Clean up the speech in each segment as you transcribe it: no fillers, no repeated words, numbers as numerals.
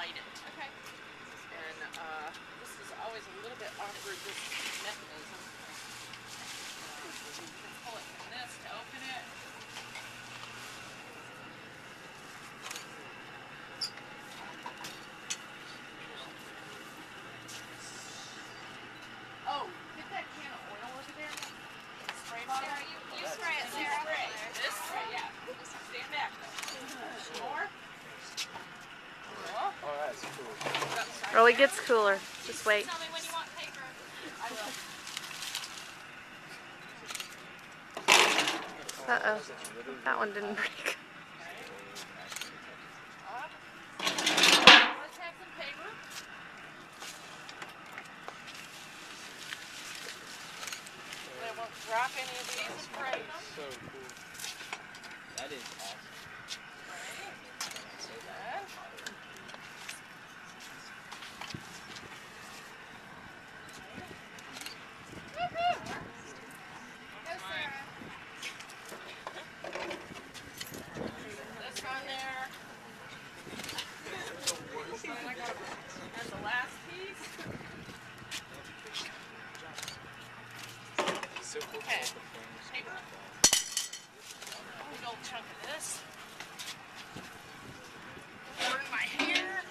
light it. Okay. And this is always a little bit awkward, this mechanism. You can pull it from this to open it. Oh, get that can of oil over there. Spray bottle. Sarah, you spray it, Sarah. Spray. This spray, yeah. Stand back though. More. Oh, that's cool. Really gets cooler. Just wait. Tell me when you want paper. I will. Uh-oh. That one didn't break. Let's have some paper. They won't drop any of these and break them. So cool. That is awesome. See that? Go, Sarah. This on there. And the last piece. Simple Okay. things. Paper. Big old chunk of this. Burn my hair.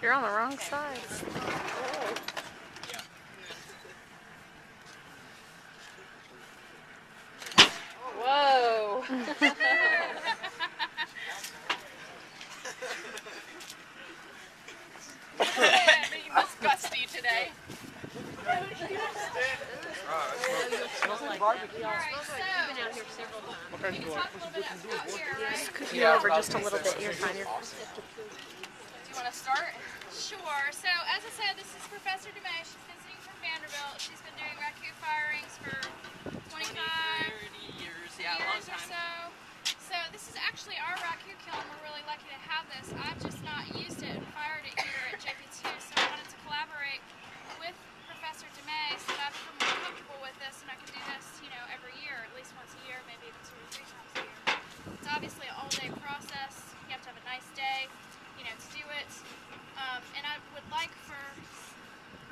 You're on the wrong side. Whoa. You must gusty today. Smells like barbecue. All right, so we can talk a little bit about here, right? Scoot you over just a little bit. You're fine. Do you want to start? Sure. So, as I said, this is Professor DeMay. She's visiting from Vanderbilt. She's been doing Raku firings for 25 30 years. Yeah, a long years or time. so. So, this is actually our Raku kiln. We're really lucky to have this. I've just not used it and fired it here at JPII, so I wanted to collaborate with Professor DeMay so that I become more comfortable with this and I can do this, every year, at least once a year, maybe even 2 or 3 times a year. It's obviously an all-day process. You have to have a nice day, to do it. And I would like for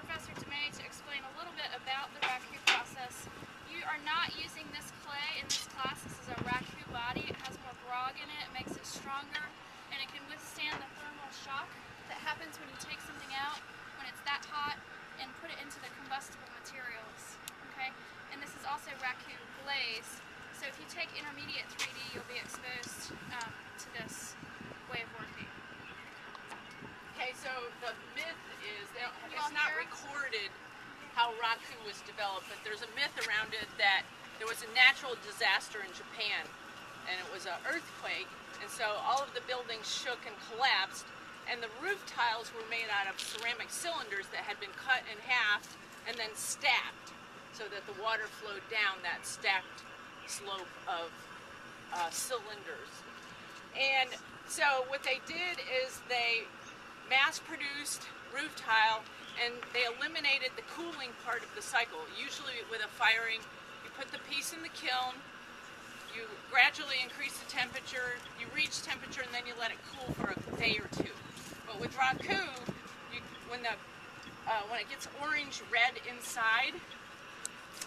Professor DeMay to explain a little bit about the Raku process. You are not using this clay in this class. This is a Raku body. It has more grog in it. It makes it stronger, and it can withstand the thermal shock that happens when you take something out when it's that hot and put it into the combustible materials. Okay, and this is also Raku glaze. So if you take intermediate 3D, you'll be exposed to this way of working. Okay, so the myth is, it's want not here? recorded how Raku was developed, but there's a myth around it that there was a natural disaster in Japan, and it was an earthquake, and so all of the buildings shook and collapsed, and the roof tiles were made out of ceramic cylinders that had been cut in half and then stacked so that the water flowed down that stacked slope of cylinders. And so what they did is they mass-produced roof tile, and they eliminated the cooling part of the cycle. Usually with a firing, you put the piece in the kiln, you gradually increase the temperature, you reach temperature, and then you let it cool for a day or two. But with Raku, when it gets orange-red inside,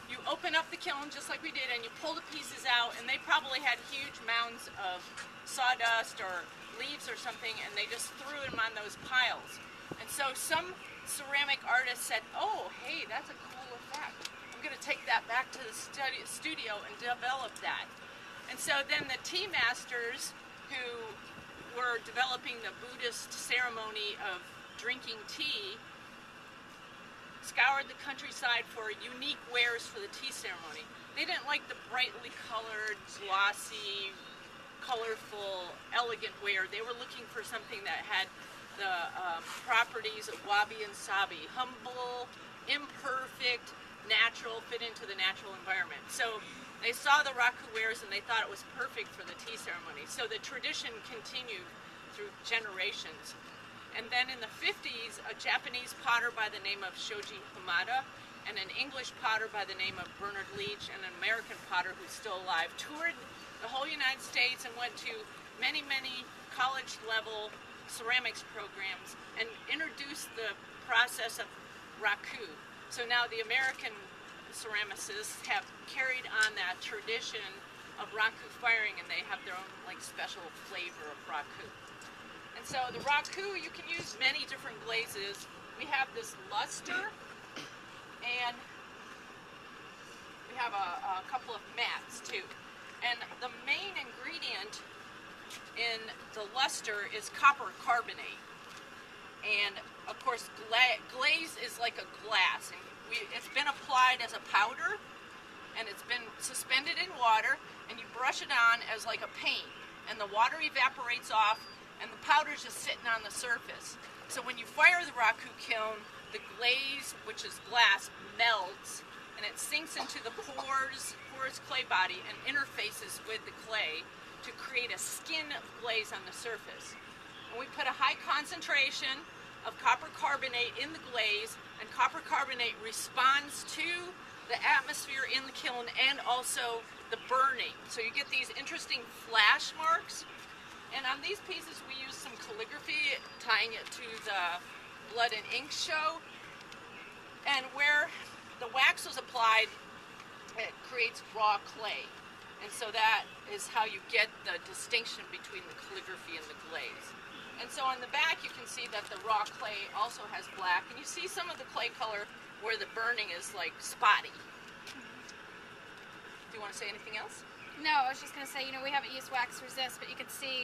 you open up the kiln just like we did, and you pull the pieces out, and they probably had huge mounds of sawdust or leaves or something, and they just threw them on those piles. And so some ceramic artist said, oh, hey, that's a cool effect. I'm going to take that back to the studio and develop that. And so then the tea masters who were developing the Buddhist ceremony of drinking tea scoured the countryside for unique wares for the tea ceremony. They didn't like the brightly colored, glossy, colorful, elegant ware. They were looking for something that had the properties of wabi and sabi. Humble, imperfect, natural, fit into the natural environment. So they saw the Raku wares and they thought it was perfect for the tea ceremony. So the tradition continued through generations. And then in the 50s, a Japanese potter by the name of Shoji Hamada and an English potter by the name of Bernard Leach and an American potter who's still alive toured the whole United States and went to many, many college-level ceramics programs and introduced the process of raku. So now the American ceramicists have carried on that tradition of raku firing, and they have their own like special flavor of raku. And so the raku, you can use many different glazes. We have this luster, and we have a couple of mats too. And the main ingredient in the luster is copper carbonate. And of course, glaze is like a glass. And it's been applied as a powder, and it's been suspended in water, and you brush it on as like a paint. And the water evaporates off, and the powder's just sitting on the surface. So when you fire the raku kiln, the glaze, which is glass, melts, and it sinks into the porous clay body and interfaces with the clay to create a skin of glaze on the surface. And we put a high concentration of copper carbonate in the glaze, and copper carbonate responds to the atmosphere in the kiln and also the burning. So you get these interesting flash marks. And on these pieces we use some calligraphy, tying it to the blood and ink show. And where the wax was applied, it creates raw clay. And so that is how you get the distinction between the calligraphy and the glaze. And so on the back you can see that the raw clay also has black, and you see some of the clay color where the burning is like spotty. Do you want to say anything else? No, I was just going to say, we haven't used wax resist, but you can see